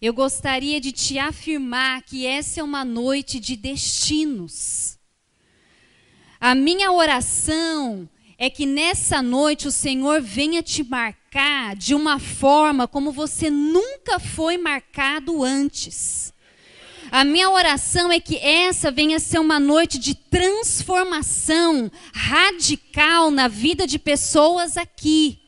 eu gostaria de te afirmar que essa é uma noite de destinos. A minha oração é que nessa noite o Senhor venha te marcar de uma forma como você nunca foi marcado antes. A minha oração é que essa venha ser uma noite de transformação radical na vida de pessoas aqui.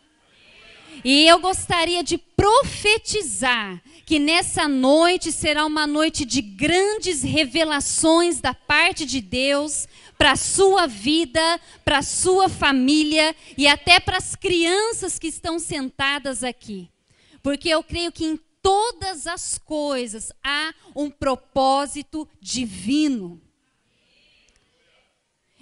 E eu gostaria de profetizar que nessa noite será uma noite de grandes revelações da parte de Deus para a sua vida, para a sua família e até para as crianças que estão sentadas aqui. Porque eu creio que em todas as coisas há um propósito divino.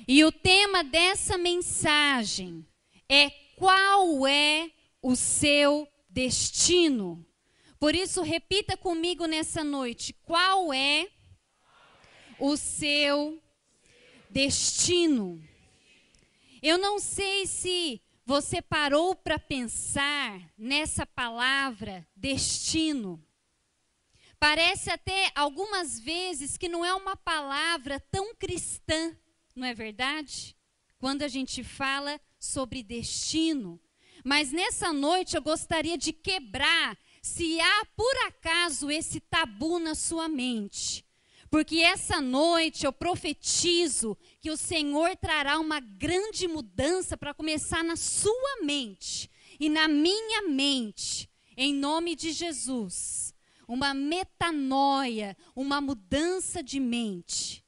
E o tema dessa mensagem é: qual é o seu destino? Por isso, repita comigo nessa noite: qual é o seu destino? Eu não sei se você parou para pensar nessa palavra destino. Parece até algumas vezes que não é uma palavra tão cristã, não é verdade? Quando a gente fala sobre destino. Mas nessa noite eu gostaria de quebrar, se há por acaso esse tabu na sua mente. Porque essa noite eu profetizo que o Senhor trará uma grande mudança para começar na sua mente e na minha mente, em nome de Jesus. Uma metanoia, uma mudança de mente.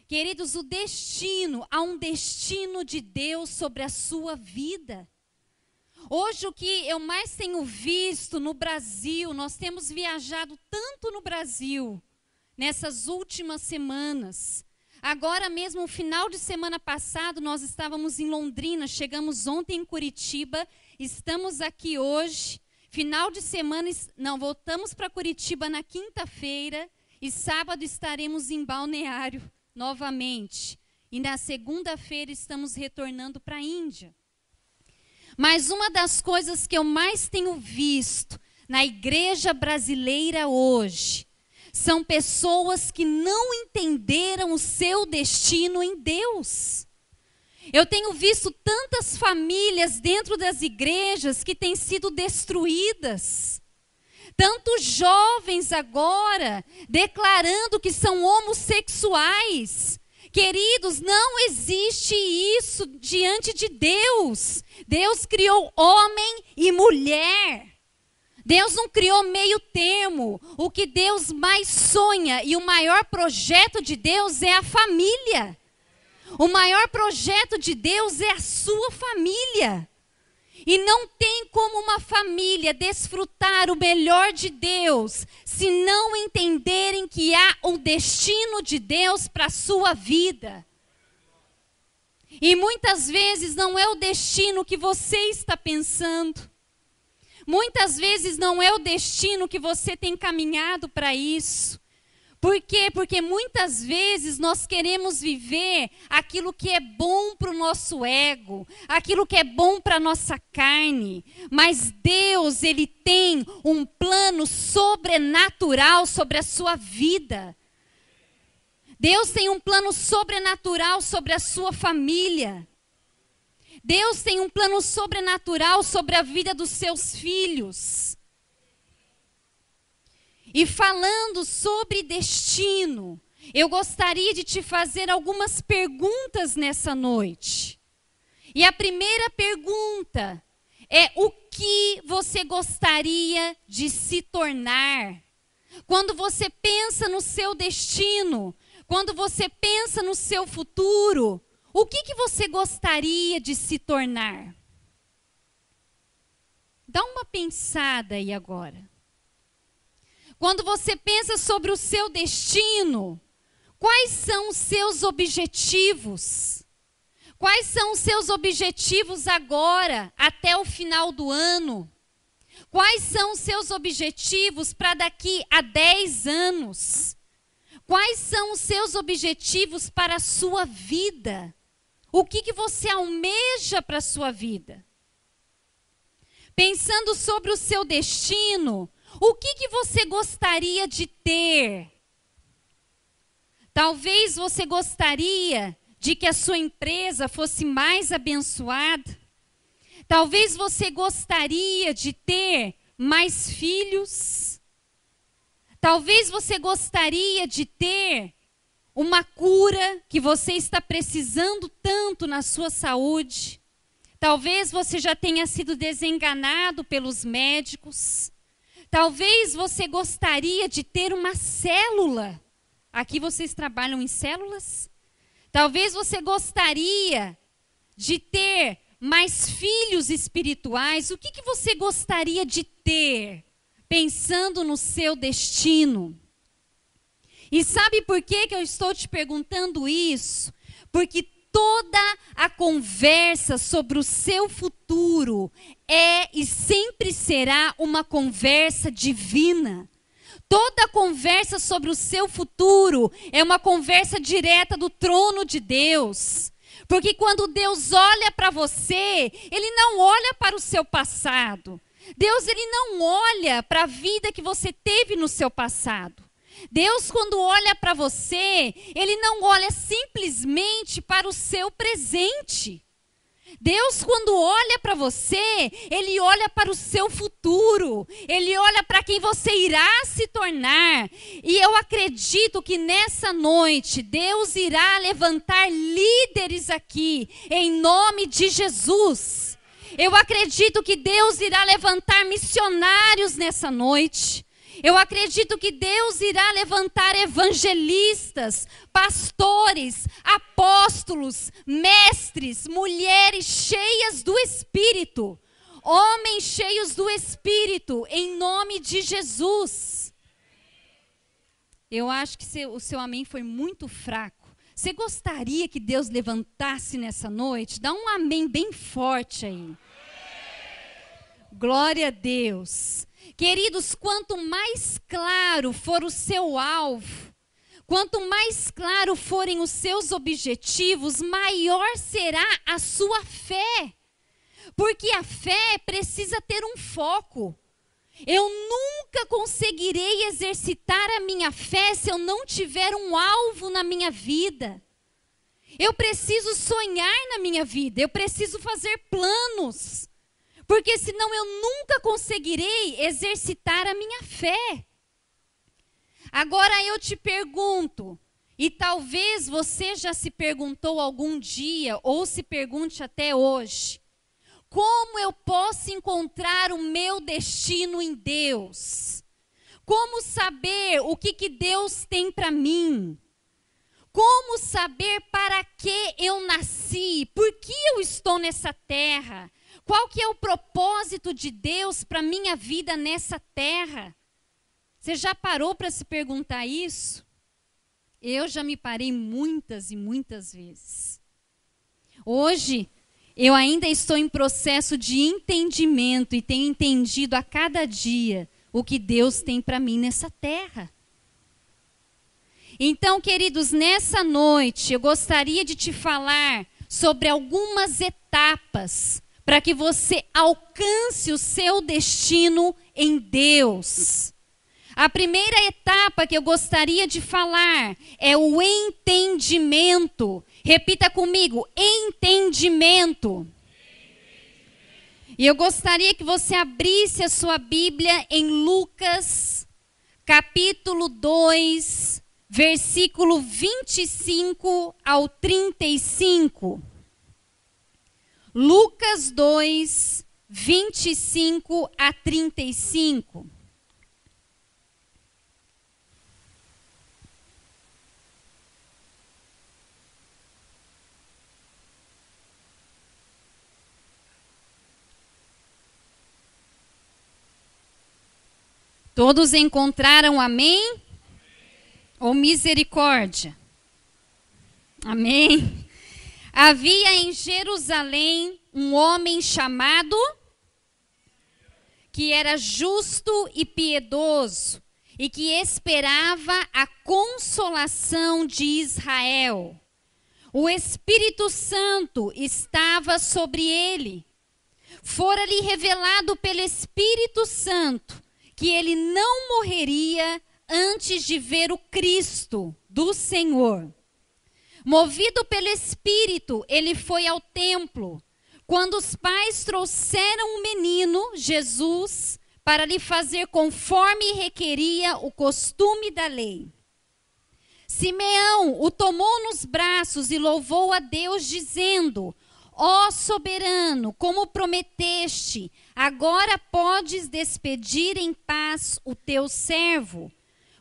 Queridos, o destino, há um destino de Deus sobre a sua vida. Hoje o que eu mais tenho visto no Brasil, nós temos viajado tanto no Brasil, nessas últimas semanas. Agora mesmo, no final de semana passado, nós estávamos em Londrina, chegamos ontem em Curitiba, estamos aqui hoje. Final de semana, voltamos para Curitiba na quinta-feira e sábado estaremos em Balneário novamente. E na segunda-feira estamos retornando para a Índia. Mas uma das coisas que eu mais tenho visto na igreja brasileira hoje são pessoas que não entenderam o seu destino em Deus. Eu tenho visto tantas famílias dentro das igrejas que têm sido destruídas. Tantos jovens agora declarando que são homossexuais. Queridos, não existe isso diante de Deus. Deus criou homem e mulher. Deus não criou meio termo. O que Deus mais sonha e o maior projeto de Deus é a família. O maior projeto de Deus é a sua família. E não tem como uma família desfrutar o melhor de Deus se não entenderem que há um destino de Deus para a sua vida. E muitas vezes não é o destino que você está pensando. Muitas vezes não é o destino que você tem caminhado para isso. Por quê? Porque muitas vezes nós queremos viver aquilo que é bom para o nosso ego, aquilo que é bom para a nossa carne. Mas Deus, Ele tem um plano sobrenatural sobre a sua vida. Deus tem um plano sobrenatural sobre a sua família. Deus tem um plano sobrenatural sobre a vida dos seus filhos. E falando sobre destino, eu gostaria de te fazer algumas perguntas nessa noite. E a primeira pergunta é: o que você gostaria de se tornar? Quando você pensa no seu destino, quando você pensa no seu futuro, o que você gostaria de se tornar? Dá uma pensada aí agora. Quando você pensa sobre o seu destino, quais são os seus objetivos? Quais são os seus objetivos agora, até o final do ano? Quais são os seus objetivos para daqui a 10 anos? Quais são os seus objetivos para a sua vida? O que você almeja para a sua vida? Pensando sobre o seu destino, O que você gostaria de ter? Talvez você gostaria de que a sua empresa fosse mais abençoada. Talvez você gostaria de ter mais filhos. Talvez você gostaria de ter uma cura que você está precisando tanto na sua saúde. Talvez você já tenha sido desenganado pelos médicos. Talvez você gostaria de ter uma célula. Aqui vocês trabalham em células? Talvez você gostaria de ter mais filhos espirituais. O que você gostaria de ter, pensando no seu destino? E sabe por que eu estou te perguntando isso? Porque toda a conversa sobre o seu futuro é e sempre será uma conversa divina. Toda conversa sobre o seu futuro é uma conversa direta do trono de Deus. Porque quando Deus olha para você, Ele não olha para o seu passado. Deus, Ele não olha para a vida que você teve no seu passado. Deus, quando olha para você, Ele não olha simplesmente para o seu presente. Deus, quando olha para você, Ele olha para o seu futuro. Ele olha para quem você irá se tornar. E eu acredito que nessa noite, Deus irá levantar líderes aqui, em nome de Jesus. Eu acredito que Deus irá levantar missionários nessa noite. Eu acredito que Deus irá levantar evangelistas, pastores, apóstolos, mestres, mulheres cheias do Espírito, homens cheios do Espírito, em nome de Jesus. Eu acho que o seu amém foi muito fraco. Você gostaria que Deus levantasse nessa noite? Dá um amém bem forte aí. Glória a Deus. Queridos, quanto mais claro for o seu alvo, quanto mais claro forem os seus objetivos, maior será a sua fé. Porque a fé precisa ter um foco. Eu nunca conseguirei exercitar a minha fé se eu não tiver um alvo na minha vida. Eu preciso sonhar na minha vida, eu preciso fazer planos. Porque senão eu nunca conseguirei exercitar a minha fé. Agora eu te pergunto, e talvez você já se perguntou algum dia, ou se pergunte até hoje, como eu posso encontrar o meu destino em Deus? Como saber o que Deus tem para mim? Como saber para que eu nasci? Por que eu estou nessa terra? Qual que é o propósito de Deus para a minha vida nessa terra? Você já parou para se perguntar isso? Eu já me parei muitas e muitas vezes. Hoje, eu ainda estou em processo de entendimento e tenho entendido a cada dia o que Deus tem para mim nessa terra. Então, queridos, nessa noite eu gostaria de te falar sobre algumas etapas para que você alcance o seu destino em Deus. A primeira etapa que eu gostaria de falar é o entendimento. Repita comigo, entendimento. E eu gostaria que você abrisse a sua Bíblia em Lucas, capítulo 2, versículo 25 ao 35. Lucas 2, 25 a 35. Todos encontraram amém? Ou misericórdia? Amém. Havia em Jerusalém um homem chamado, que era justo e piedoso, e que esperava a consolação de Israel. O Espírito Santo estava sobre ele. Fora-lhe revelado pelo Espírito Santo que ele não morreria antes de ver o Cristo do Senhor. Movido pelo Espírito, ele foi ao templo, quando os pais trouxeram o menino, Jesus, para lhe fazer conforme requeria o costume da lei. Simeão o tomou nos braços e louvou a Deus, dizendo: ó soberano, como prometeste, agora podes despedir em paz o teu servo,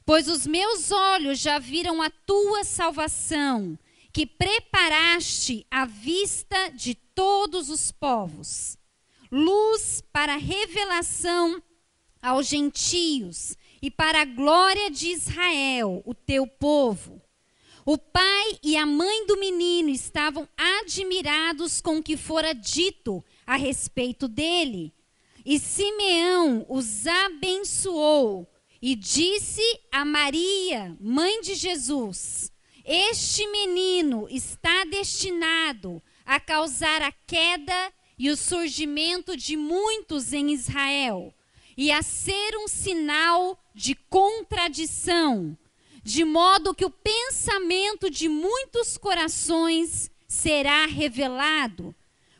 pois os meus olhos já viram a tua salvação, que preparaste à vista de todos os povos, luz para revelação aos gentios e para a glória de Israel, o teu povo. O pai e a mãe do menino estavam admirados com o que fora dito a respeito dele. E Simeão os abençoou e disse a Maria, mãe de Jesus: este menino está destinado a causar a queda e o surgimento de muitos em Israel, e a ser um sinal de contradição, de modo que o pensamento de muitos corações será revelado.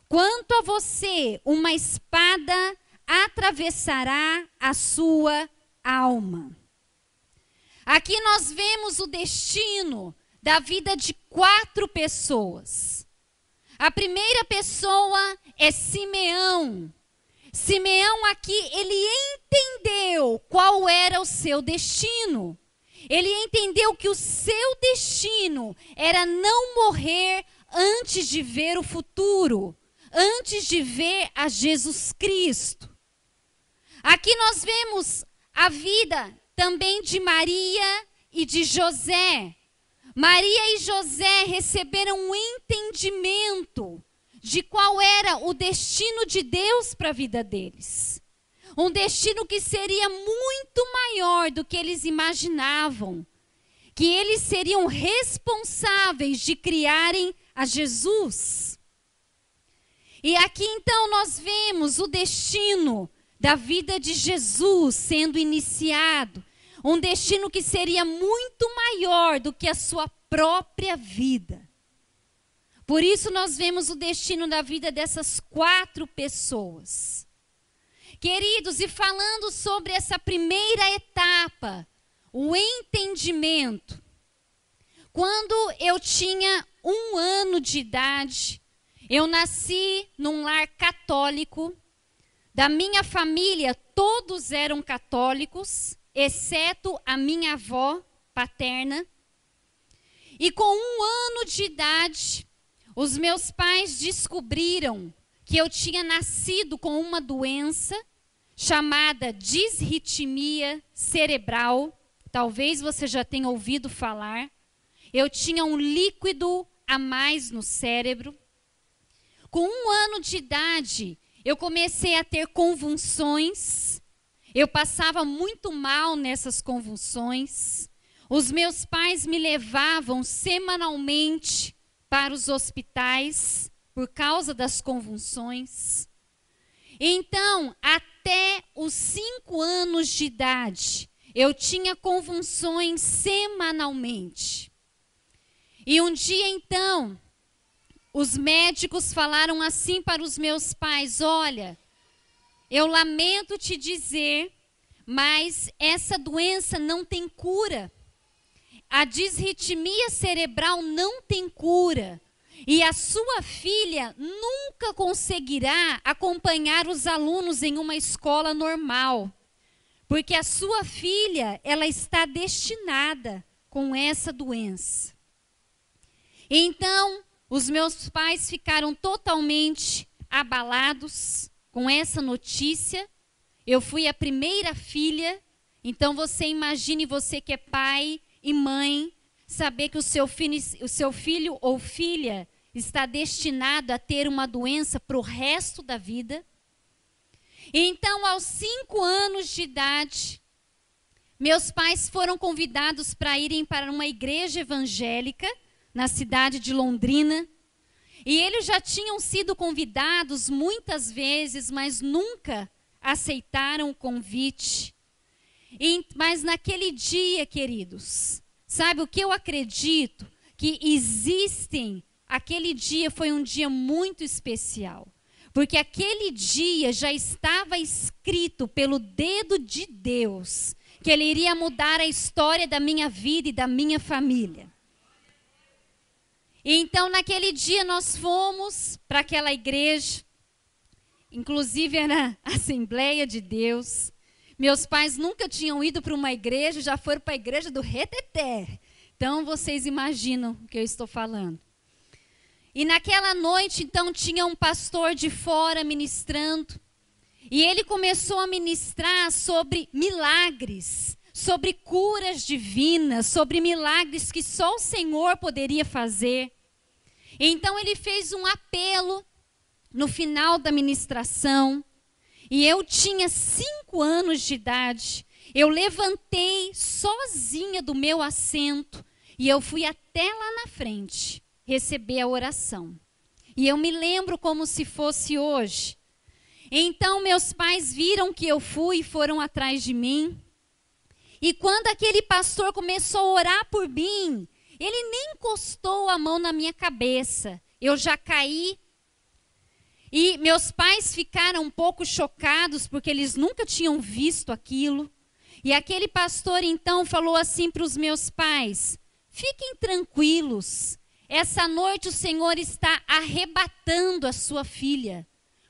Quanto a você, uma espada atravessará a sua alma. Aqui nós vemos o destino da vida de 4 pessoas. A primeira pessoa é Simeão. Simeão aqui, ele entendeu qual era o seu destino. Ele entendeu que o seu destino era não morrer antes de ver o futuro, antes de ver a Jesus Cristo. Aqui nós vemos a vida também de Maria e de José. Maria e José receberam um entendimento de qual era o destino de Deus para a vida deles. Um destino que seria muito maior do que eles imaginavam. Que eles seriam responsáveis de criarem a Jesus. E aqui então nós vemos o destino da vida de Jesus sendo iniciado. Um destino que seria muito maior do que a sua própria vida. Por isso nós vemos o destino da vida dessas 4 pessoas. Queridos, e falando sobre essa primeira etapa, o entendimento. Quando eu tinha 1 ano de idade, eu nasci num lar católico. Da minha família, todos eram católicos, exceto a minha avó paterna. E com 1 ano de idade, os meus pais descobriram que eu tinha nascido com uma doença chamada disritmia cerebral. Talvez você já tenha ouvido falar. Eu tinha um líquido a mais no cérebro. Com 1 ano de idade, eu comecei a ter convulsões. Eu passava muito mal nessas convulsões. Os meus pais me levavam semanalmente para os hospitais por causa das convulsões. Então, até os 5 anos de idade, eu tinha convulsões semanalmente. E um dia, então, os médicos falaram assim para os meus pais: olha, eu lamento te dizer, mas essa doença não tem cura. A disritmia cerebral não tem cura. E a sua filha nunca conseguirá acompanhar os alunos em uma escola normal. Porque a sua filha, ela está destinada com essa doença. Então, os meus pais ficaram totalmente abalados com essa notícia. Eu fui a primeira filha. Então, você imagine, você que é pai e mãe, saber que o seu filho ou filha está destinado a ter uma doença para o resto da vida. Então, aos 5 anos de idade, meus pais foram convidados para irem para uma igreja evangélica na cidade de Londrina. E eles já tinham sido convidados muitas vezes, mas nunca aceitaram o convite. Mas naquele dia, queridos, sabe o que eu acredito? Que existem, aquele dia foi um dia muito especial. Porque aquele dia já estava escrito pelo dedo de Deus que Ele iria mudar a história da minha vida e da minha família. Então, naquele dia nós fomos para aquela igreja, inclusive era a Assembleia de Deus. Meus pais nunca tinham ido para uma igreja, já foram para a igreja do Reteté. Então, vocês imaginam o que eu estou falando. E naquela noite, então, tinha um pastor de fora ministrando. E ele começou a ministrar sobre milagres, sobre curas divinas, sobre milagres que só o Senhor poderia fazer. Então ele fez um apelo no final da ministração. E eu tinha 5 anos de idade. Eu levantei sozinha do meu assento e eu fui até lá na frente receber a oração. E eu me lembro como se fosse hoje. Então meus pais viram que eu fui e foram atrás de mim. E quando aquele pastor começou a orar por mim, ele nem encostou a mão na minha cabeça. Eu já caí. E meus pais ficaram um pouco chocados, porque eles nunca tinham visto aquilo. E aquele pastor então falou assim para os meus pais: fiquem tranquilos, essa noite o Senhor está arrebatando a sua filha.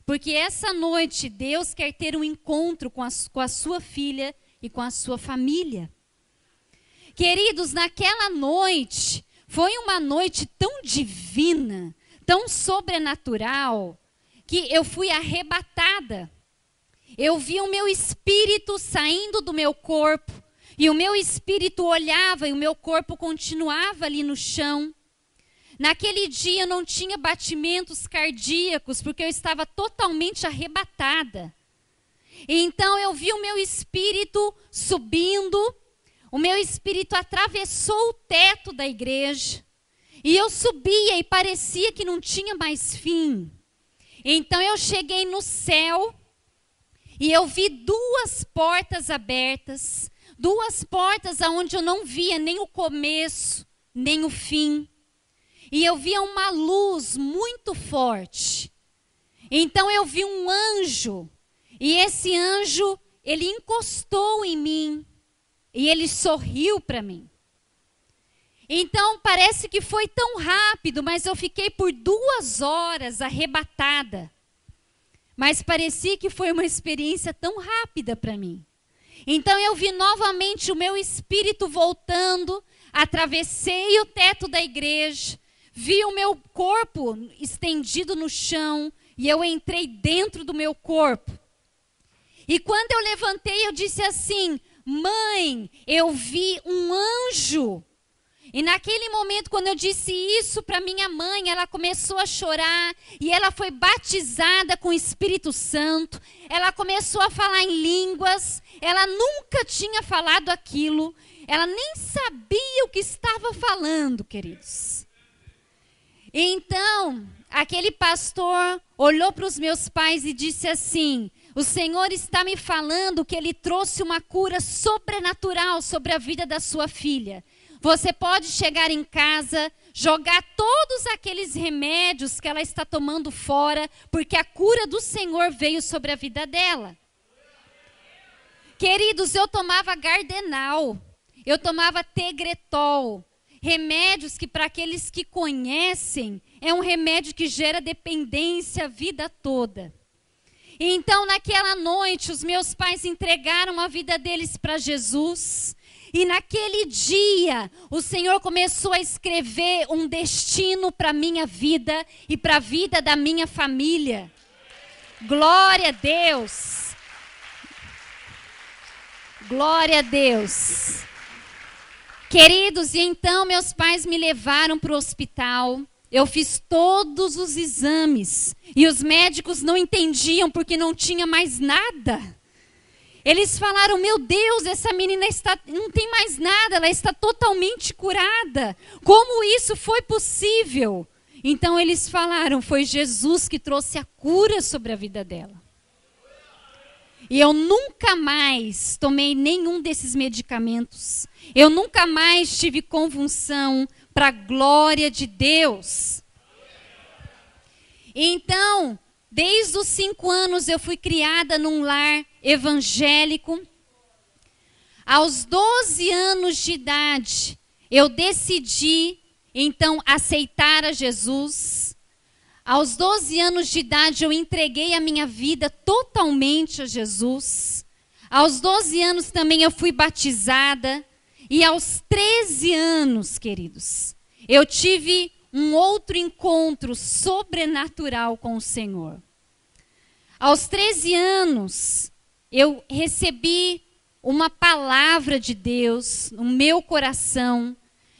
Porque essa noite Deus quer ter um encontro com a sua filha e com a sua família. Queridos, naquela noite, foi uma noite tão divina, tão sobrenatural, que eu fui arrebatada. Eu vi o meu espírito saindo do meu corpo, e o meu espírito olhava e o meu corpo continuava ali no chão. Naquele dia eu não tinha batimentos cardíacos, porque eu estava totalmente arrebatada. E então eu vi o meu espírito subindo, o meu espírito atravessou o teto da igreja, e eu subia e parecia que não tinha mais fim. Então eu cheguei no céu, e eu vi 2 portas abertas, 2 portas onde eu não via nem o começo, nem o fim. E eu via uma luz muito forte. Então eu vi um anjo. E esse anjo, ele encostou em mim. E ele sorriu para mim. Então parece que foi tão rápido, mas eu fiquei por 2 horas arrebatada. Mas parecia que foi uma experiência tão rápida para mim. Então eu vi novamente o meu espírito voltando. Atravessei o teto da igreja. Vi o meu corpo estendido no chão e eu entrei dentro do meu corpo. E quando eu levantei, eu disse assim: mãe, eu vi um anjo. E naquele momento, quando eu disse isso para minha mãe, ela começou a chorar e ela foi batizada com o Espírito Santo. Ela começou a falar em línguas. Ela nunca tinha falado aquilo. Ela nem sabia o que estava falando, queridos. Então, aquele pastor olhou para os meus pais e disse assim: o Senhor está me falando que Ele trouxe uma cura sobrenatural sobre a vida da sua filha. Você pode chegar em casa, jogar todos aqueles remédios que ela está tomando fora, porque a cura do Senhor veio sobre a vida dela. Queridos, eu tomava Gardenal, eu tomava Tegretol. Remédios que, para aqueles que conhecem, é um remédio que gera dependência a vida toda. Então, naquela noite, os meus pais entregaram a vida deles para Jesus. E naquele dia, o Senhor começou a escrever um destino para a minha vida e para a vida da minha família. Glória a Deus! Glória a Deus! Queridos, e então meus pais me levaram para o hospital. Eu fiz todos os exames. E os médicos não entendiam porque não tinha mais nada. Eles falaram: meu Deus, essa menina não tem mais nada, ela está totalmente curada. Como isso foi possível? Então eles falaram: foi Jesus que trouxe a cura sobre a vida dela. E eu nunca mais tomei nenhum desses medicamentos. Eu nunca mais tive convulsão, para a glória de Deus. Então, desde os 5 anos eu fui criada num lar evangélico. Aos 12 anos de idade, eu decidi, então, aceitar a Jesus. Aos 12 anos de idade, eu entreguei a minha vida totalmente a Jesus. Aos 12 anos também eu fui batizada. E aos 13 anos, queridos, eu tive um outro encontro sobrenatural com o Senhor. Aos 13 anos, eu recebi uma palavra de Deus no meu coração,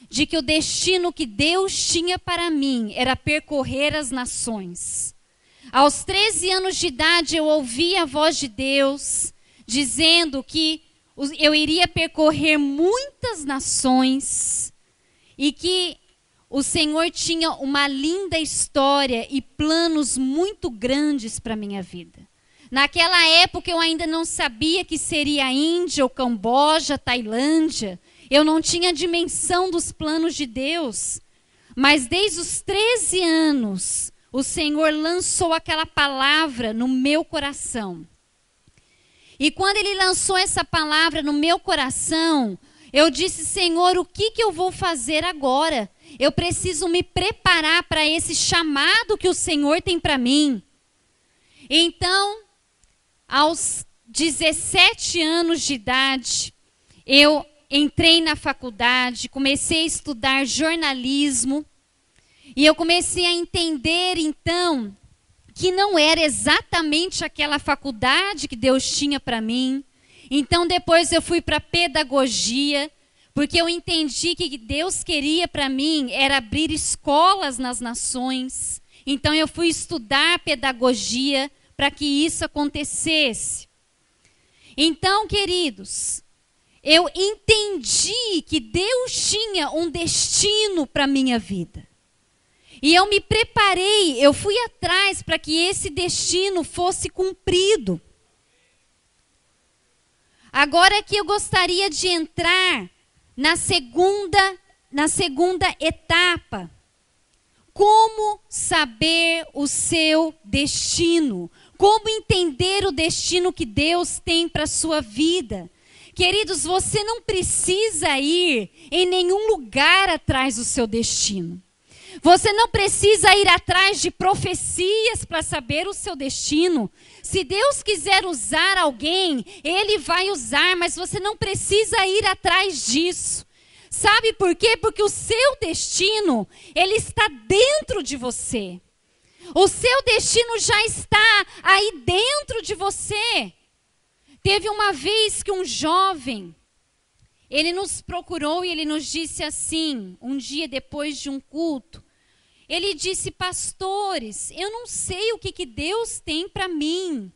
de que o destino que Deus tinha para mim era percorrer as nações. Aos 13 anos de idade, eu ouvi a voz de Deus, dizendo que eu iria percorrer muitas nações e que o Senhor tinha uma linda história e planos muito grandes para a minha vida. Naquela época eu ainda não sabia que seria a Índia, ou Camboja, Tailândia. Eu não tinha dimensão dos planos de Deus. Mas desde os 13 anos, o Senhor lançou aquela palavra no meu coração. E quando Ele lançou essa palavra no meu coração, eu disse: Senhor, o que eu vou fazer agora? Eu preciso me preparar para esse chamado que o Senhor tem para mim. Então, aos 17 anos de idade, eu entrei na faculdade, comecei a estudar jornalismo. E eu comecei a entender, então, que não era exatamente aquela faculdade que Deus tinha para mim. Então depois eu fui para pedagogia, porque eu entendi que Deus queria para mim era abrir escolas nas nações. Então eu fui estudar pedagogia para que isso acontecesse. Então, queridos, eu entendi que Deus tinha um destino para a minha vida. E eu me preparei, eu fui atrás para que esse destino fosse cumprido. Agora que eu gostaria de entrar na segunda etapa. Como saber o seu destino? Como entender o destino que Deus tem para a sua vida? Queridos, você não precisa ir em nenhum lugar atrás do seu destino. Você não precisa ir atrás de profecias para saber o seu destino. Se Deus quiser usar alguém, Ele vai usar, mas você não precisa ir atrás disso. Sabe por quê? Porque o seu destino, ele está dentro de você. O seu destino já está aí dentro de você. Teve uma vez que um jovem, ele nos procurou e ele nos disse assim, um dia depois de um culto, ele disse: pastores, eu não sei o que Deus tem para mim.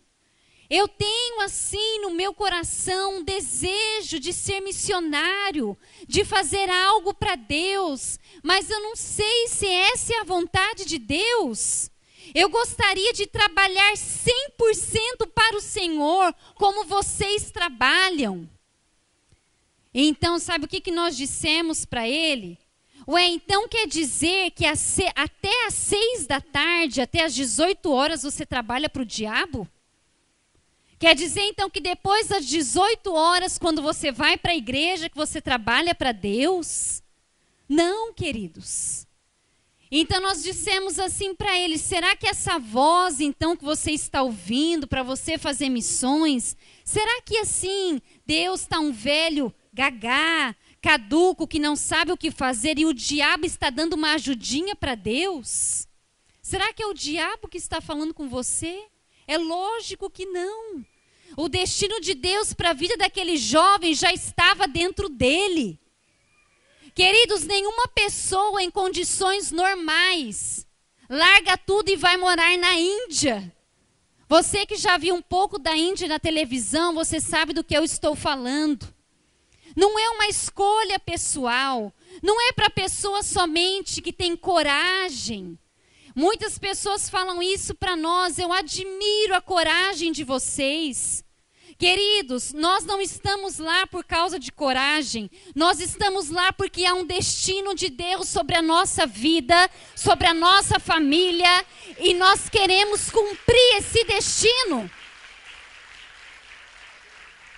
Eu tenho assim no meu coração um desejo de ser missionário, de fazer algo para Deus, mas eu não sei se essa é a vontade de Deus. Eu gostaria de trabalhar 100% para o Senhor, como vocês trabalham. Então, sabe o que nós dissemos para ele? Ué, então quer dizer que até às 6 da tarde, até às 18 horas, você trabalha para o diabo? Quer dizer então que depois das 18 horas, quando você vai para a igreja, que você trabalha para Deus? Não, queridos. Então nós dissemos assim para ele: será que essa voz então que você está ouvindo para você fazer missões, será que assim Deus está um velho gagá, caduco, que não sabe o que fazer e o diabo está dando uma ajudinha para Deus? Será que é o diabo que está falando com você? É lógico que não. O destino de Deus para a vida daquele jovem já estava dentro dele. Queridos, nenhuma pessoa em condições normais larga tudo e vai morar na Índia. Você que já viu um pouco da Índia na televisão, você sabe do que eu estou falando. Não é uma escolha pessoal, não é para pessoa somente que tem coragem. Muitas pessoas falam isso para nós: eu admiro a coragem de vocês. Queridos, nós não estamos lá por causa de coragem, nós estamos lá porque há um destino de Deus sobre a nossa vida, sobre a nossa família, e nós queremos cumprir esse destino.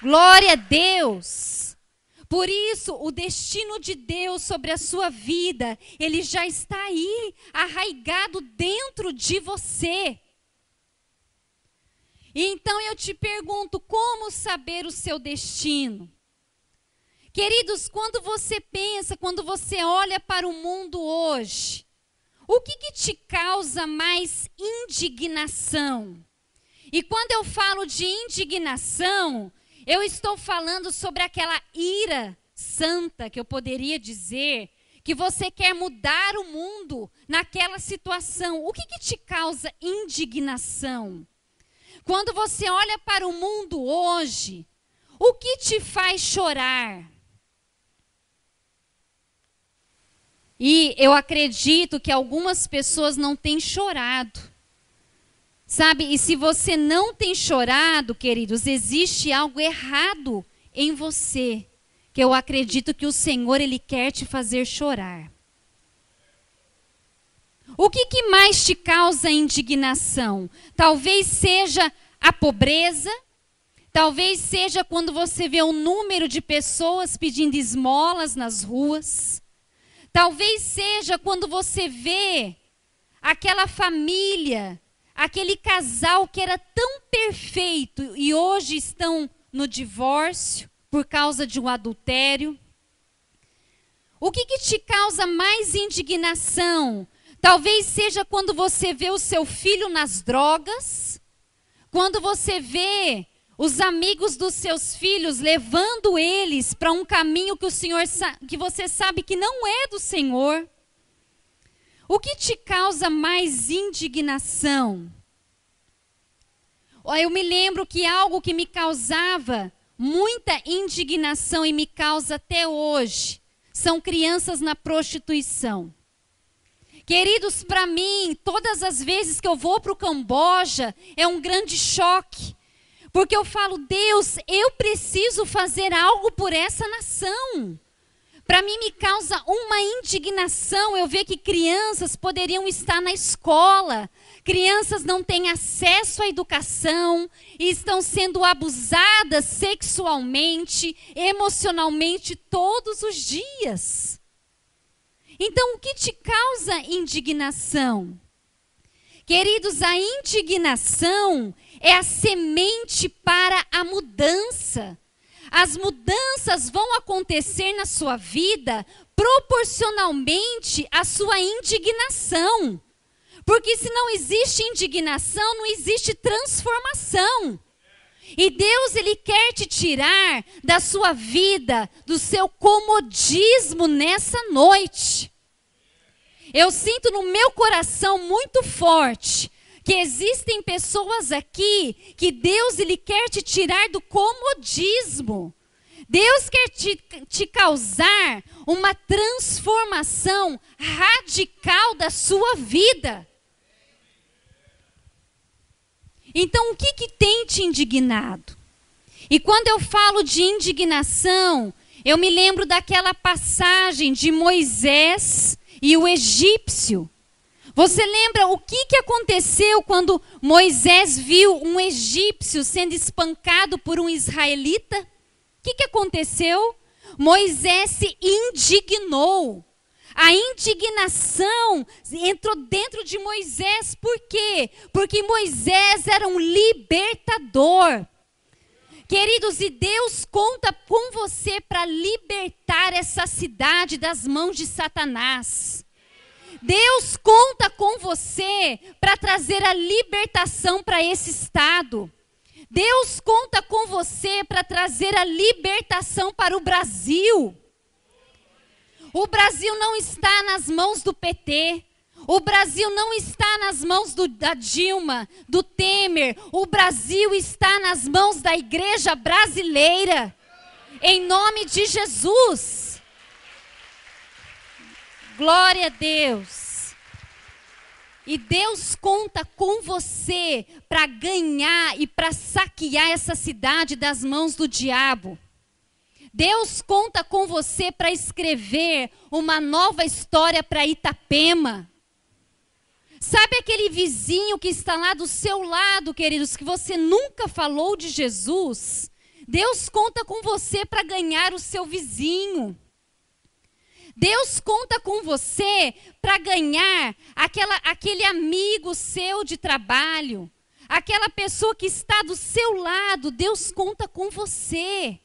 Glória a Deus! Por isso, o destino de Deus sobre a sua vida, ele já está aí, arraigado dentro de você. E então eu te pergunto, como saber o seu destino? Queridos, quando você pensa, quando você olha para o mundo hoje, o que te causa mais indignação? E quando eu falo de indignação, eu estou falando sobre aquela ira santa, que eu poderia dizer, que você quer mudar o mundo naquela situação. O que te causa indignação? Quando você olha para o mundo hoje, o que te faz chorar? E eu acredito que algumas pessoas não têm chorado. Sabe? E se você não tem chorado, queridos, existe algo errado em você, que eu acredito que o Senhor, Ele quer te fazer chorar. O que mais te causa indignação? Talvez seja a pobreza, talvez seja quando você vê o número de pessoas pedindo esmolas nas ruas, talvez seja quando você vê aquela família, aquele casal que era tão perfeito e hoje estão no divórcio por causa de um adultério. O que te causa mais indignação? Talvez seja quando você vê o seu filho nas drogas, quando você vê os amigos dos seus filhos levando eles para um caminho que que você sabe que não é do Senhor. O que te causa mais indignação? Eu me lembro que algo que me causava muita indignação e me causa até hoje são crianças na prostituição. Queridos, para mim, todas as vezes que eu vou para o Camboja, é um grande choque. Porque eu falo, Deus, eu preciso fazer algo por essa nação. Para mim me causa uma indignação eu ver que crianças poderiam estar na escola, crianças não têm acesso à educação e estão sendo abusadas sexualmente, emocionalmente todos os dias. Então, o que te causa indignação? Queridos, a indignação é a semente para a mudança. As mudanças vão acontecer na sua vida proporcionalmente à sua indignação. Porque se não existe indignação, não existe transformação. E Deus, Ele quer te tirar da sua vida, do seu comodismo nessa noite. Eu sinto no meu coração muito forte que existem pessoas aqui que Deus, Ele quer te tirar do comodismo. Deus quer te causar uma transformação radical da sua vida. Então, o que tem te indignado? E quando eu falo de indignação, eu me lembro daquela passagem de Moisés e o egípcio. Você lembra o que aconteceu quando Moisés viu um egípcio sendo espancado por um israelita? O que aconteceu? Moisés se indignou. A indignação entrou dentro de Moisés. Por quê? Porque Moisés era um libertador. Queridos, e Deus conta com você para libertar essa cidade das mãos de Satanás. Deus conta com você para trazer a libertação para esse estado. Deus conta com você para trazer a libertação para o Brasil. O Brasil não está nas mãos do PT. O Brasil não está nas mãos da Dilma, do Temer. O Brasil está nas mãos da igreja brasileira. Em nome de Jesus. Glória a Deus. E Deus conta com você para ganhar e para saquear essa cidade das mãos do diabo. Deus conta com você para escrever uma nova história para Itapema. Sabe aquele vizinho que está lá do seu lado, queridos, que você nunca falou de Jesus? Deus conta com você para ganhar o seu vizinho. Deus conta com você para ganhar aquele amigo seu de trabalho, aquela pessoa que está do seu lado. Deus conta com você,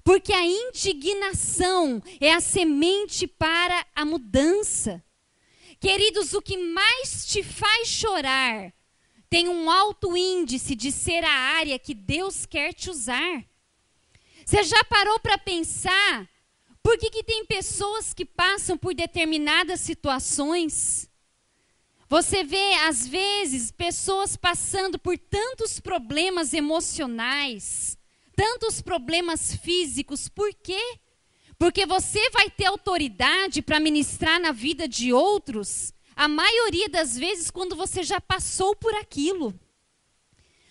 porque a indignação é a semente para a mudança. Queridos, o que mais te faz chorar tem um alto índice de ser a área que Deus quer te usar. Você já parou para pensar? Por que tem pessoas que passam por determinadas situações? Você vê, às vezes, pessoas passando por tantos problemas emocionais, tantos problemas físicos. Por quê? Porque você vai ter autoridade para ministrar na vida de outros, a maioria das vezes, quando você já passou por aquilo.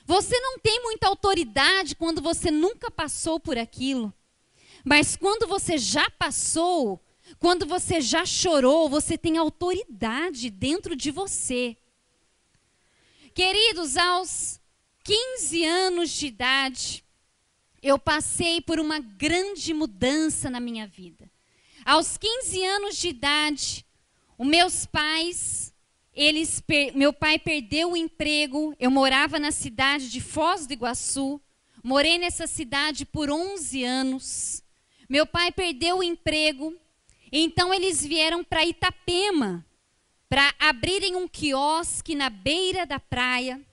Você não tem muita autoridade quando você nunca passou por aquilo. Mas quando você já passou, quando você já chorou, você tem autoridade dentro de você. Queridos, aos 15 anos de idade, eu passei por uma grande mudança na minha vida. Aos 15 anos de idade, meu pai perdeu o emprego. Eu morava na cidade de Foz do Iguaçu. Morei nessa cidade por 11 anos. Meu pai perdeu o emprego, então eles vieram para Itapema para abrirem um quiosque na beira da praia.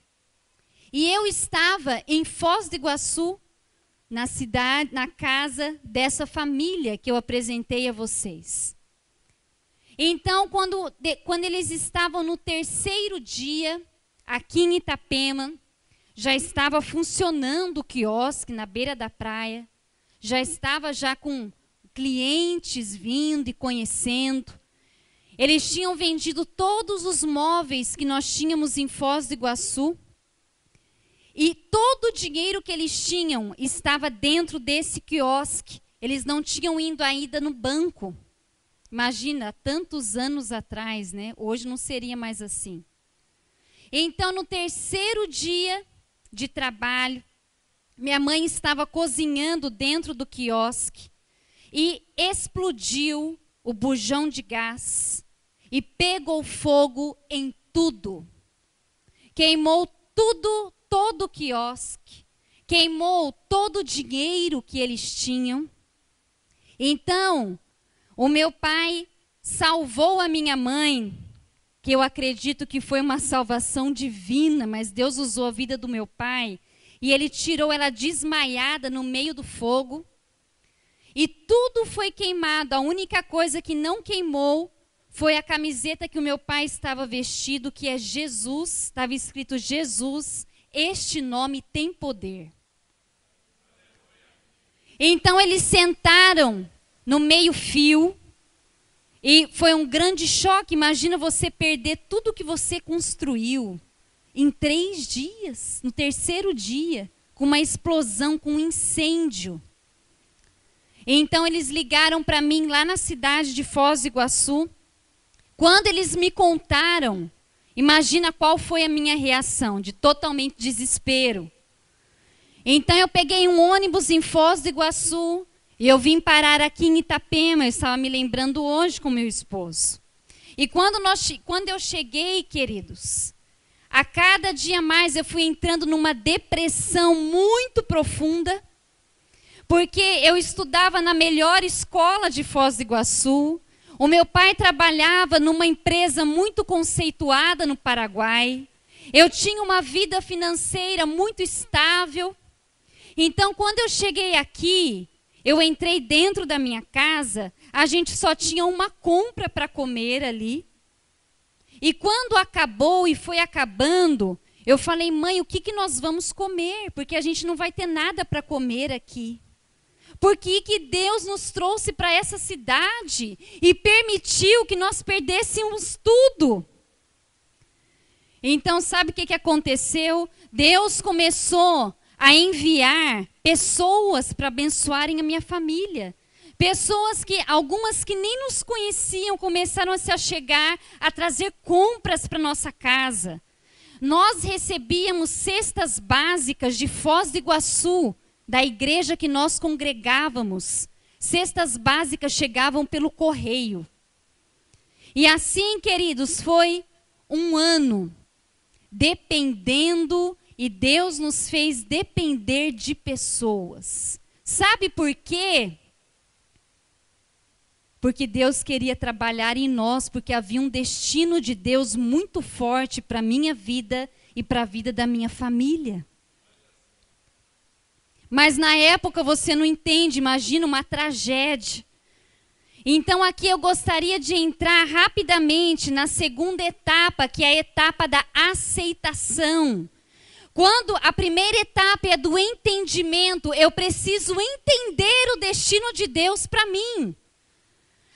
E eu estava em Foz do Iguaçu, na cidade, na casa dessa família que eu apresentei a vocês. Então, quando eles estavam no terceiro dia, aqui em Itapema, já estava funcionando o quiosque na beira da praia. Já estava com clientes vindo e conhecendo. Eles tinham vendido todos os móveis que nós tínhamos em Foz do Iguaçu. E todo o dinheiro que eles tinham estava dentro desse quiosque. Eles não tinham ido ainda no banco. Imagina, tantos anos atrás, né? Hoje não seria mais assim. Então, no terceiro dia de trabalho, minha mãe estava cozinhando dentro do quiosque e explodiu o bujão de gás e pegou fogo em tudo. Queimou tudo, todo o quiosque, queimou todo o dinheiro que eles tinham. Então, o meu pai salvou a minha mãe, que eu acredito que foi uma salvação divina, mas Deus usou a vida do meu pai. E ele tirou ela desmaiada no meio do fogo. E tudo foi queimado. A única coisa que não queimou foi a camiseta que o meu pai estava vestido, que é Jesus. Estava escrito Jesus, este nome tem poder. Então eles sentaram no meio-fio. E foi um grande choque. Imagina você perder tudo que você construiu. Em 3 dias, no terceiro dia, com uma explosão, com um incêndio. Então eles ligaram para mim lá na cidade de Foz do Iguaçu. Quando eles me contaram, imagina qual foi a minha reação, de totalmente desespero. Então eu peguei um ônibus em Foz do Iguaçu e eu vim parar aqui em Itapema. Eu estava me lembrando hoje com meu esposo. E quando eu cheguei, queridos, a cada dia mais eu fui entrando numa depressão muito profunda, porque eu estudava na melhor escola de Foz do Iguaçu. O meu pai trabalhava numa empresa muito conceituada no Paraguai. Eu tinha uma vida financeira muito estável. Então, quando eu cheguei aqui, eu entrei dentro da minha casa, a gente só tinha uma compra para comer ali. E quando acabou e foi acabando, eu falei, mãe, o que nós vamos comer? Porque a gente não vai ter nada para comer aqui. Por que Deus nos trouxe para essa cidade e permitiu que nós perdêssemos tudo? Então, sabe o que aconteceu? Deus começou a enviar pessoas para abençoarem a minha família. Pessoas que, algumas que nem nos conheciam, começaram a se achegar, a trazer compras para nossa casa. Nós recebíamos cestas básicas de Foz do Iguaçu, da igreja que nós congregávamos. Cestas básicas chegavam pelo correio. E assim, queridos, foi um ano dependendo, e Deus nos fez depender de pessoas. Sabe por quê? Porque Deus queria trabalhar em nós, porque havia um destino de Deus muito forte para a minha vida e para a vida da minha família. Mas na época você não entende, imagina uma tragédia. Então aqui eu gostaria de entrar rapidamente na segunda etapa, que é a etapa da aceitação. Quando a primeira etapa é do entendimento, eu preciso entender o destino de Deus para mim.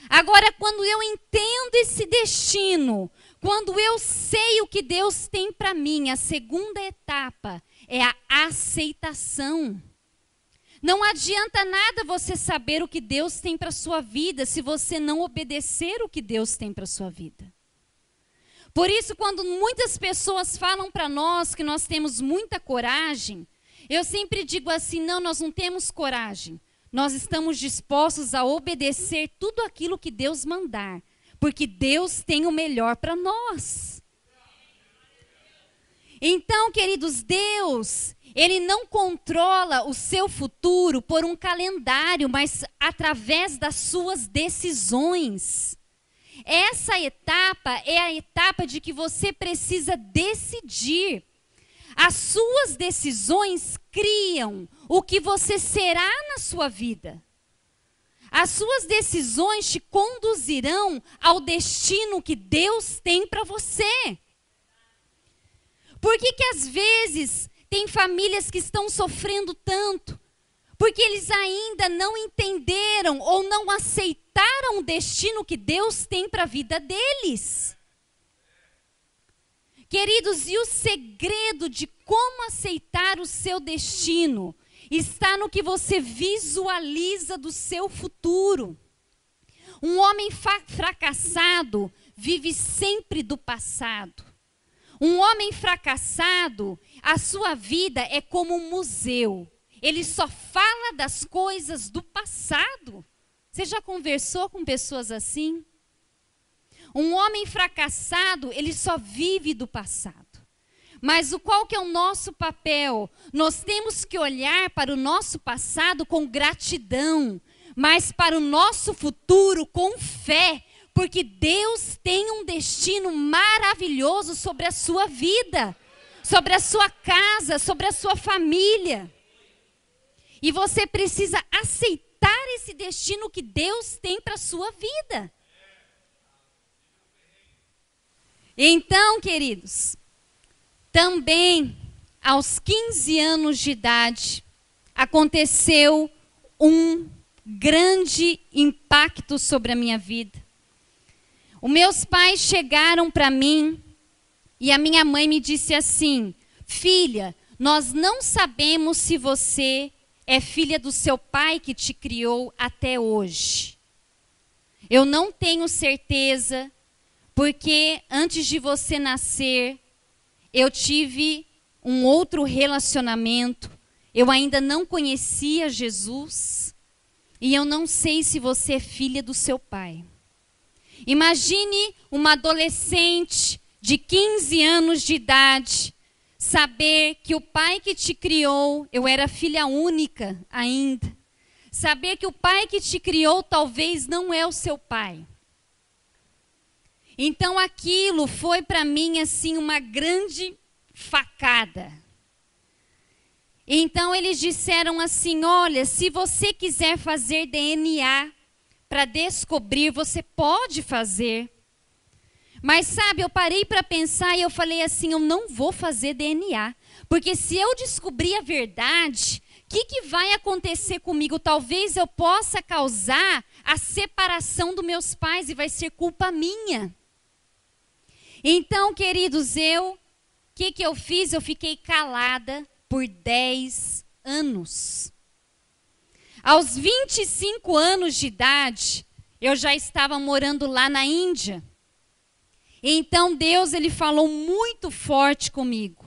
Agora, quando eu entendo esse destino, quando eu sei o que Deus tem para mim, a segunda etapa é a aceitação. Não adianta nada você saber o que Deus tem para a sua vida se você não obedecer o que Deus tem para a sua vida. Por isso, quando muitas pessoas falam para nós que nós temos muita coragem, eu sempre digo assim, não, nós não temos coragem. Nós estamos dispostos a obedecer tudo aquilo que Deus mandar, porque Deus tem o melhor para nós. Então, queridos, Deus, Ele não controla o seu futuro por um calendário, mas através das suas decisões. Essa etapa é a etapa de que você precisa decidir. As suas decisões criam o que você será na sua vida. As suas decisões te conduzirão ao destino que Deus tem para você. Por que às vezes tem famílias que estão sofrendo tanto? Porque eles ainda não entenderam ou não aceitaram o destino que Deus tem para a vida deles. Queridos, e o segredo de como aceitar o seu destino está no que você visualiza do seu futuro. Um homem fracassado vive sempre do passado. Um homem fracassado, a sua vida é como um museu. Ele só fala das coisas do passado. Você já conversou com pessoas assim? Um homem fracassado, ele só vive do passado. Mas qual que é o nosso papel? Nós temos que olhar para o nosso passado com gratidão, mas para o nosso futuro com fé, porque Deus tem um destino maravilhoso sobre a sua vida, sobre a sua casa, sobre a sua família. E você precisa aceitar esse destino que Deus tem para a sua vida. Então, queridos, também aos 15 anos de idade, aconteceu um grande impacto sobre a minha vida. Os meus pais chegaram para mim e a minha mãe me disse assim: filha, nós não sabemos se você é filha do seu pai que te criou até hoje. Eu não tenho certeza, porque antes de você nascer, eu tive um outro relacionamento. Eu ainda não conhecia Jesus. E eu não sei se você é filha do seu pai. Imagine uma adolescente de 15 anos de idade saber que o pai que te criou, eu era filha única ainda, saber que o pai que te criou talvez não é o seu pai. Então aquilo foi para mim assim uma grande facada. Então eles disseram assim: olha, se você quiser fazer DNA para descobrir, você pode fazer. Mas sabe, eu parei para pensar e eu falei assim: eu não vou fazer DNA. Porque se eu descobrir a verdade, o que vai acontecer comigo? Talvez eu possa causar a separação dos meus pais e vai ser culpa minha. Então, queridos, eu que eu fiz? Eu fiquei calada por 10 anos. Aos 25 anos de idade, eu já estava morando lá na Índia. Então Deus, ele falou muito forte comigo.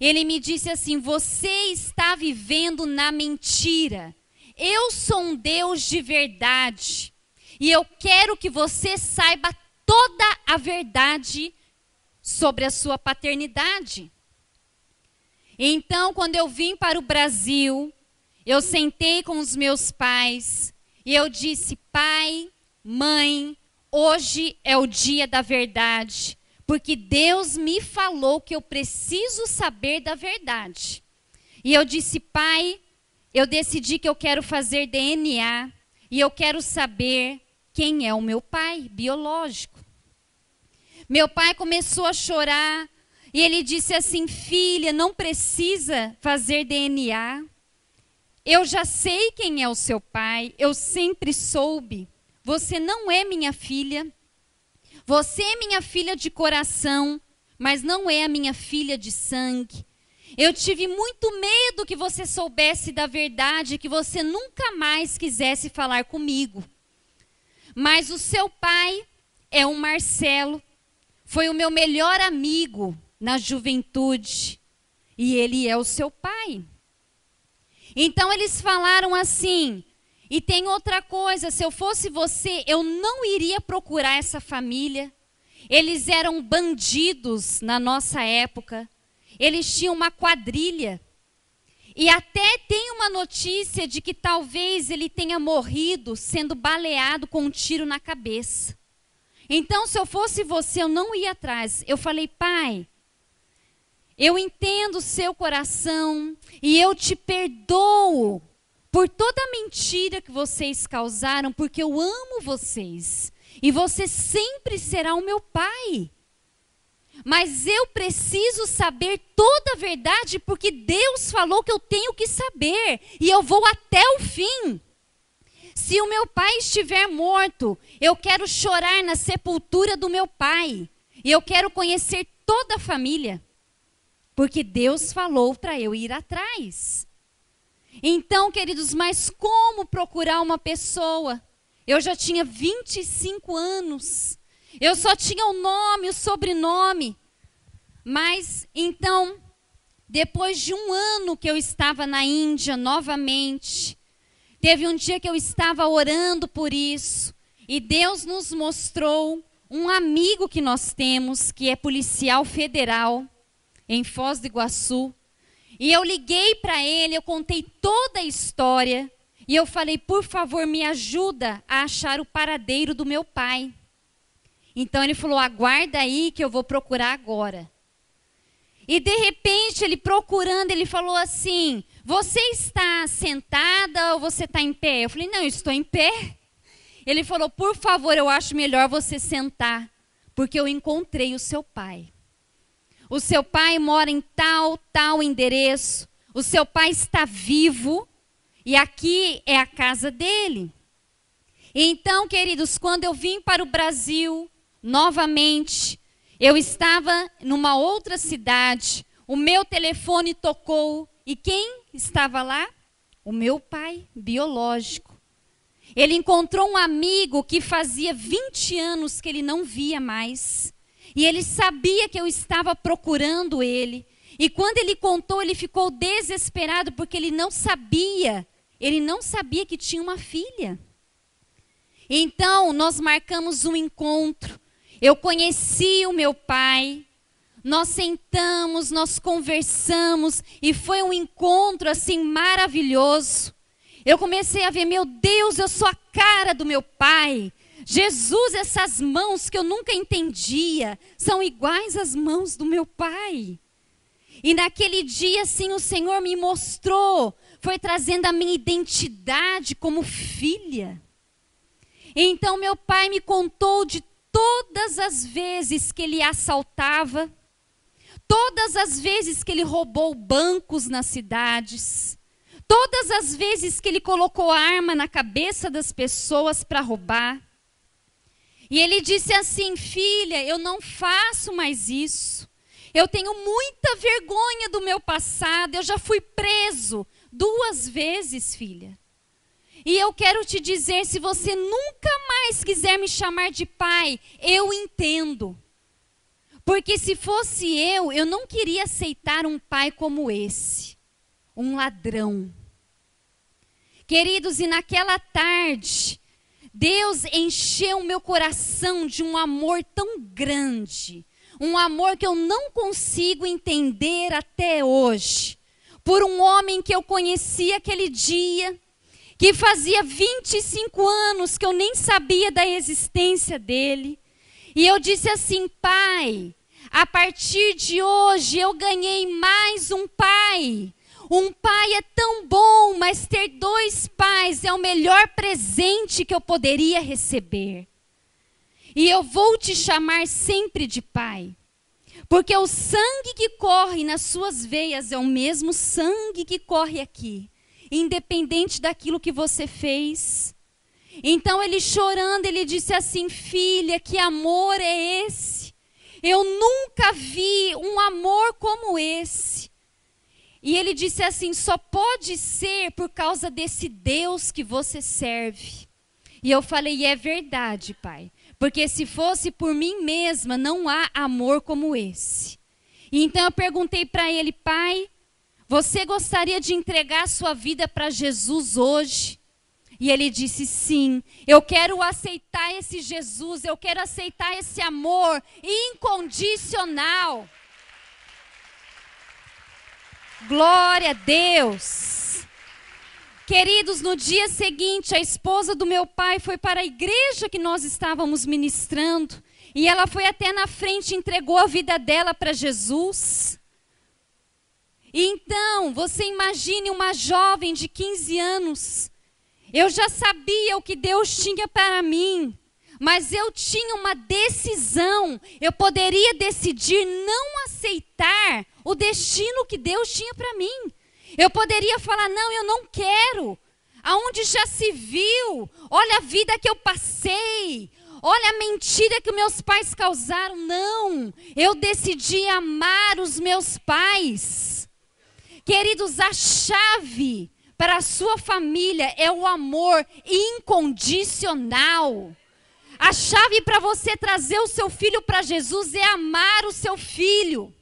Ele me disse assim: você está vivendo na mentira. Eu sou um Deus de verdade. E eu quero que você saiba toda a verdade sobre a sua paternidade. Então, quando eu vim para o Brasil, eu sentei com os meus pais e eu disse: pai, mãe, hoje é o dia da verdade, porque Deus me falou que eu preciso saber da verdade. E eu disse: pai, eu decidi que eu quero fazer DNA e eu quero saber quem é o meu pai biológico. Meu pai começou a chorar e ele disse assim: filha, não precisa fazer DNA. Eu já sei quem é o seu pai, eu sempre soube. Você não é minha filha. Você é minha filha de coração, mas não é a minha filha de sangue. Eu tive muito medo que você soubesse da verdade, que você nunca mais quisesse falar comigo. Mas o seu pai é o Marcelo, foi o meu melhor amigo na juventude, e ele é o seu pai. Então eles falaram assim: e tem outra coisa, se eu fosse você, eu não iria procurar essa família. Eles eram bandidos na nossa época. Eles tinham uma quadrilha. E até tem uma notícia de que talvez ele tenha morrido sendo baleado com um tiro na cabeça. Então, se eu fosse você, eu não ia atrás. Eu falei: pai, eu entendo o seu coração e eu te perdoo por toda a mentira que vocês causaram, porque eu amo vocês. E você sempre será o meu pai. Mas eu preciso saber toda a verdade, porque Deus falou que eu tenho que saber. E eu vou até o fim. Se o meu pai estiver morto, eu quero chorar na sepultura do meu pai. E eu quero conhecer toda a família. Porque Deus falou para eu ir atrás. Então, queridos, mas como procurar uma pessoa? Eu já tinha 25 anos. Eu só tinha o nome, o sobrenome. Mas, então, depois de um ano que eu estava na Índia novamente, teve um dia que eu estava orando por isso. E Deus nos mostrou um amigo que nós temos, que é policial federal, em Foz do Iguaçu. E eu liguei para ele, eu contei toda a história. E eu falei: por favor, me ajuda a achar o paradeiro do meu pai. Então ele falou: aguarda aí que eu vou procurar agora. E de repente, ele procurando, ele falou assim: você está sentada ou você está em pé? Eu falei: não, eu estou em pé. Ele falou: por favor, eu acho melhor você sentar, porque eu encontrei o seu pai. O seu pai mora em tal endereço. O seu pai está vivo e aqui é a casa dele. Então, queridos, quando eu vim para o Brasil, novamente, eu estava numa outra cidade, o meu telefone tocou e quem estava lá? O meu pai biológico. Ele encontrou um amigo que fazia 20 anos que ele não via mais. E ele sabia que eu estava procurando ele. E quando ele contou, ele ficou desesperado porque ele não sabia que tinha uma filha. Então, nós marcamos um encontro. Eu conheci o meu pai, nós sentamos, nós conversamos e foi um encontro assim maravilhoso. Eu comecei a ver: meu Deus, eu sou a cara do meu pai. Jesus, essas mãos que eu nunca entendia, são iguais às mãos do meu pai. E naquele dia, assim, o Senhor me mostrou, foi trazendo a minha identidade como filha. Então, meu pai me contou de todas as vezes que ele assaltava, todas as vezes que ele roubou bancos nas cidades, todas as vezes que ele colocou arma na cabeça das pessoas para roubar. E ele disse assim: filha, eu não faço mais isso. Eu tenho muita vergonha do meu passado. Eu já fui preso 2 vezes, filha. E eu quero te dizer, se você nunca mais quiser me chamar de pai, eu entendo. Porque se fosse eu não queria aceitar um pai como esse. Um ladrão. Queridos, e naquela tarde, Deus encheu o meu coração de um amor tão grande. Um amor que eu não consigo entender até hoje. Por um homem que eu conheci aquele dia, que fazia 25 anos que eu nem sabia da existência dele. E eu disse assim: pai, a partir de hoje eu ganhei mais um pai. Um pai é tão bom, mas ter 2 pais é o melhor presente que eu poderia receber. E eu vou te chamar sempre de pai. Porque o sangue que corre nas suas veias é o mesmo sangue que corre aqui. Independente daquilo que você fez. Então ele chorando, ele disse assim: filha, que amor é esse? Eu nunca vi um amor como esse. E ele disse assim: só pode ser por causa desse Deus que você serve. E eu falei: é verdade, pai. Porque se fosse por mim mesma, não há amor como esse. E então eu perguntei para ele: pai, você gostaria de entregar sua vida para Jesus hoje? E ele disse: sim, eu quero aceitar esse Jesus, eu quero aceitar esse amor incondicional. Glória a Deus. Queridos, no dia seguinte, a esposa do meu pai foi para a igreja que nós estávamos ministrando. E ela foi até na frente e entregou a vida dela para Jesus. E então, você imagine uma jovem de 15 anos. Eu já sabia o que Deus tinha para mim. Mas eu tinha uma decisão. Eu poderia decidir não aceitar o destino que Deus tinha para mim. Eu poderia falar: não, eu não quero. Aonde já se viu? Olha a vida que eu passei. Olha a mentira que meus pais causaram. Não, eu decidi amar os meus pais. Queridos, a chave para a sua família é o amor incondicional. A chave para você trazer o seu filho para Jesus é amar o seu filho.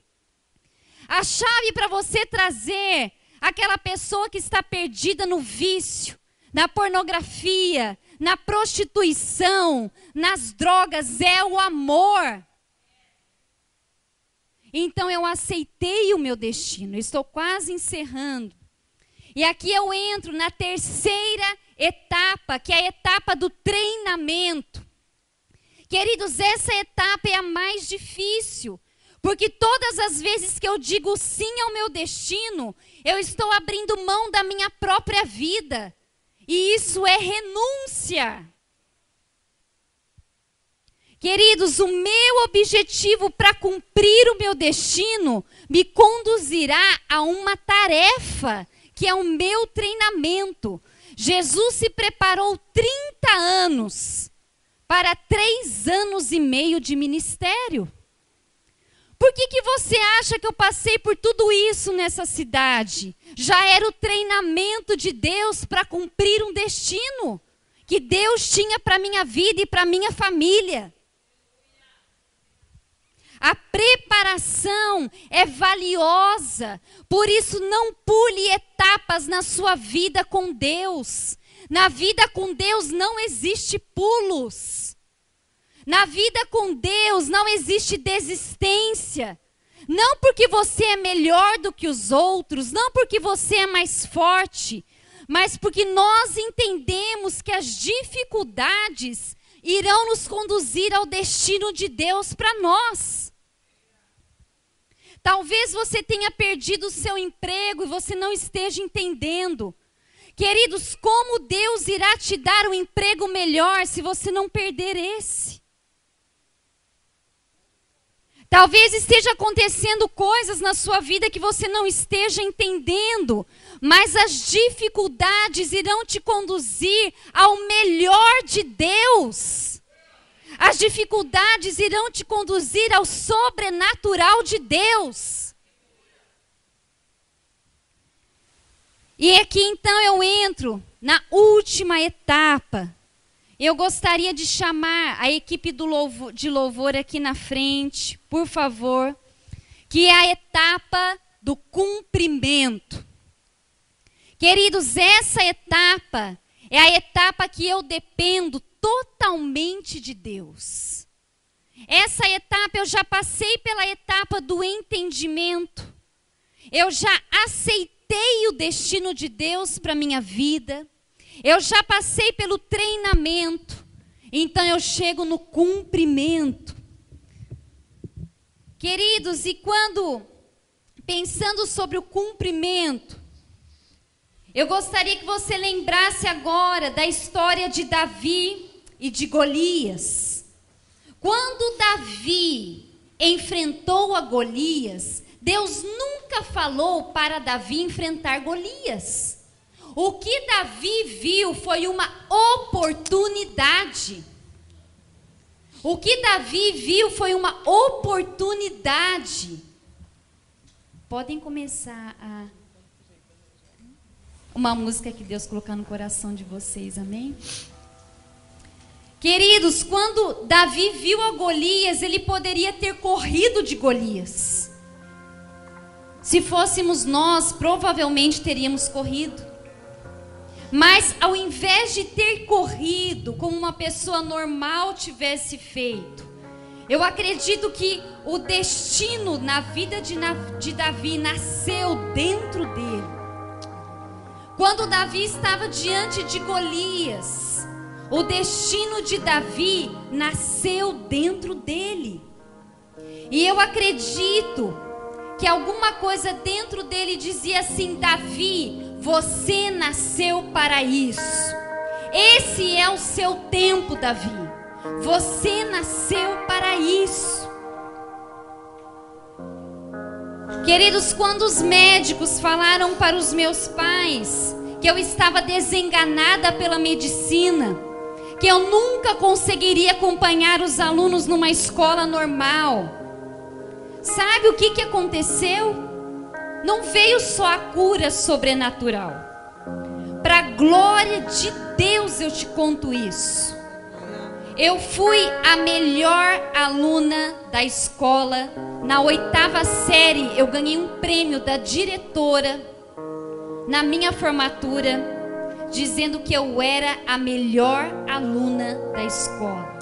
A chave para você trazer aquela pessoa que está perdida no vício, na pornografia, na prostituição, nas drogas, é o amor. Então eu aceitei o meu destino. Estou quase encerrando. E aqui eu entro na terceira etapa, que é a etapa do treinamento. Queridos, essa etapa é a mais difícil. Porque todas as vezes que eu digo sim ao meu destino, eu estou abrindo mão da minha própria vida. E isso é renúncia. Queridos, o meu objetivo para cumprir o meu destino me conduzirá a uma tarefa, que é o meu treinamento. Jesus se preparou 30 anos para 3 anos e meio de ministério. Por que você acha que eu passei por tudo isso nessa cidade? Já era o treinamento de Deus para cumprir um destino que Deus tinha para a minha vida e para a minha família. A preparação é valiosa, por isso não pule etapas na sua vida com Deus. Na vida com Deus não existe pulos. Na vida com Deus não existe desistência. Não porque você é melhor do que os outros, não porque você é mais forte, mas porque nós entendemos que as dificuldades irão nos conduzir ao destino de Deus para nós. Talvez você tenha perdido o seu emprego e você não esteja entendendo. Queridos, como Deus irá te dar um emprego melhor se você não perder esse? Talvez esteja acontecendo coisas na sua vida que você não esteja entendendo, mas as dificuldades irão te conduzir ao melhor de Deus. As dificuldades irão te conduzir ao sobrenatural de Deus. E aqui então eu entro na última etapa. Eu gostaria de chamar a equipe de louvor aqui na frente, por favor, que é a etapa do cumprimento. Queridos, essa etapa é a etapa que eu dependo totalmente de Deus. Essa etapa eu já passei pela etapa do entendimento. Eu já aceitei o destino de Deus para a minha vida. Eu já passei pelo treinamento. Então eu chego no cumprimento. Queridos, e quando pensando sobre o cumprimento, eu gostaria que você lembrasse agora da história de Davi e de Golias. Quando Davi enfrentou a Golias, Deus nunca falou para Davi enfrentar Golias. O que Davi viu foi uma oportunidade. O que Davi viu foi uma oportunidade. Podem começar uma música que Deus colocar no coração de vocês, amém? Queridos, quando Davi viu a Golias, ele poderia ter corrido de Golias. Se fôssemos nós, provavelmente teríamos corrido. Mas ao invés de ter corrido como uma pessoa normal tivesse feito, eu acredito que o destino na vida de Davi nasceu dentro dele. Quando Davi estava diante de Golias, o destino de Davi nasceu dentro dele. E eu acredito que alguma coisa dentro dele dizia assim: Davi, você nasceu para isso. Esse é o seu tempo, Davi. Você nasceu para isso. Queridos, quando os médicos falaram para os meus pais que eu estava desenganada pela medicina, que eu nunca conseguiria acompanhar os alunos numa escola normal, sabe o que aconteceu? Não veio só a cura sobrenatural. Para a glória de Deus eu te conto isso. Eu fui a melhor aluna da escola. Na 8ª série eu ganhei um prêmio da diretora na minha formatura, dizendo que eu era a melhor aluna da escola.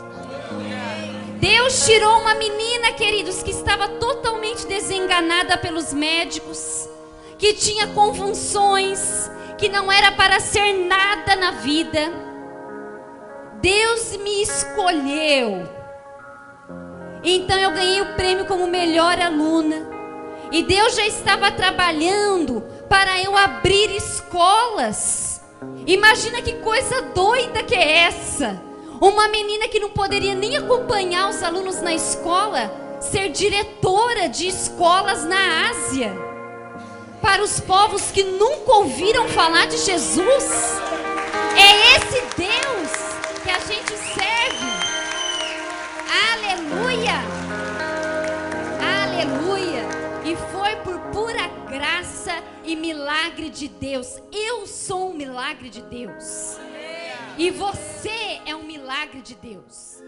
Deus tirou uma menina, queridos, que estava totalmente desenganada pelos médicos, que tinha convulsões, que não era para ser nada na vida. Deus me escolheu. Então eu ganhei o prêmio como melhor aluna. E Deus já estava trabalhando para eu abrir escolas. Imagina que coisa doida que é essa. Uma menina que não poderia nem acompanhar os alunos na escola, ser diretora de escolas na Ásia, para os povos que nunca ouviram falar de Jesus. É esse Deus que a gente serve. Aleluia! Aleluia! E foi por pura graça e milagre de Deus. Eu sou um milagre de Deus. E você é um milagre de Deus.